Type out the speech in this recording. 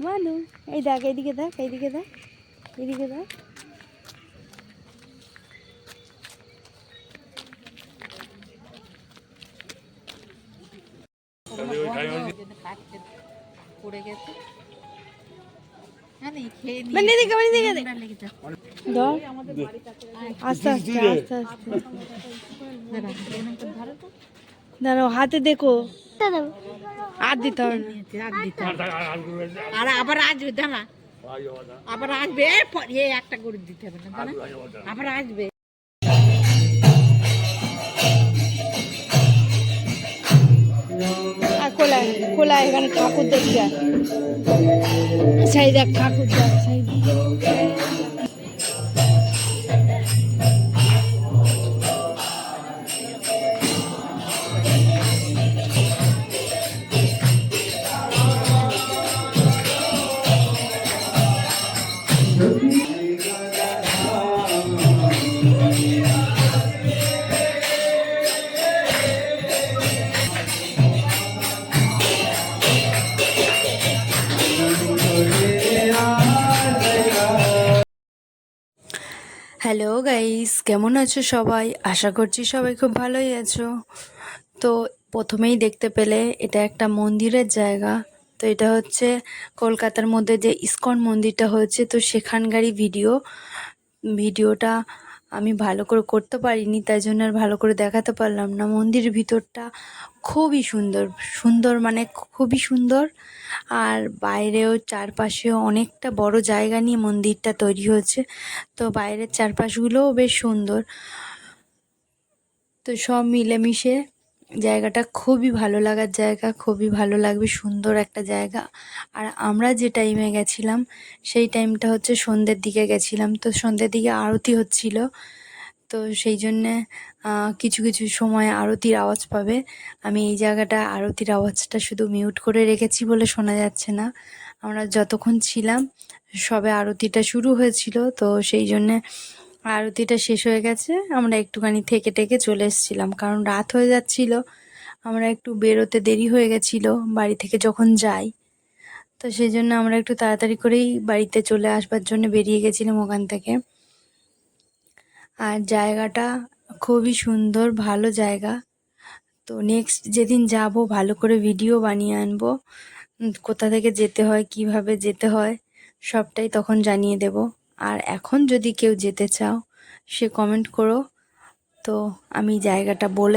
মানু এই দেখ, এইদিকে দেখ, এইদিকে দেখ, এইদিকে দেখ। পড়ে গেছে আস্তে আস্তে আস্তে আস্তে দাঁড়াও, হাতে দেখো, আর দিতে হবে না। আর আবার আসবে, দাঁড়া আবার আসবে, একটা করে দিতে হবে না, দাঁড়া আবার আসবে। আর খোলায় খোলায়, এখানে ঠাকুর দেখছে, সেই দেখ ঠাকুর দেখ, সেই হ্যালো গাইস, কেমন আছো সবাই? আশা করছি সবাই খুব ভালোই আছো। তো প্রথমেই দেখতে পেলে এটা একটা মন্দিরের জায়গা। তো এটা হচ্ছে কলকাতার মধ্যে যে ইসকন মন্দিরটা হচ্ছে, তো সেখানকারই ভিডিওটা আমি ভালো করে করতে পারিনি, তাই জন্য আর ভালো করে দেখাতে পারলাম না। মন্দিরের ভিতরটা খুবই সুন্দর, সুন্দর মানে খুবই সুন্দর। আর বাইরেও চারপাশেও অনেকটা বড় জায়গা নিয়ে মন্দিরটা তৈরি হয়েছে। তো বাইরের চারপাশগুলোও বেশ সুন্দর। তো সব মিলেমিশে জায়গাটা খুবই ভালো লাগার জায়গা, খুবই ভালো লাগবে, সুন্দর একটা জায়গা। আর আমরা যে টাইমে গেছিলাম সেই টাইমটা হচ্ছে সন্ধ্যের দিকে গেছিলাম। তো সন্ধ্যের দিকে আরতি হচ্ছিল, তো সেই জন্যে কিছু কিছু সময় আরতির আওয়াজ পাবে। আমি এই জায়গাটা আরতির আওয়াজটা শুধু মিউট করে রেখেছি বলে শোনা যাচ্ছে না। আমরা যতক্ষণ ছিলাম সবে আরতিটা শুরু হয়েছিল, তো সেই জন্যে আরতিটা শেষ হয়ে গেছে, আমরা একটুখানি থেকে টেকে চলে এসেছিলাম, কারণ রাত হয়ে যাচ্ছিল। আমরা একটু বেরোতে দেরি হয়ে গেছিল বাড়ি থেকে যখন যাই, তো সেই জন্য আমরা একটু তাড়াতাড়ি করেই বাড়িতে চলে আসবার জন্য বেরিয়ে গেছিলাম ওখান থেকে। আর জায়গাটা খুবই সুন্দর, ভালো জায়গা। তো নেক্সট যেদিন যাব ভালো করে ভিডিও বানিয়ে আনবো, কোথা থেকে যেতে হয়, কিভাবে যেতে হয় সবটাই তখন জানিয়ে দেব। আর এখন যদি কেউ যেতে চাও সে কমেন্ট করো, তো আমি জায়গাটা বলে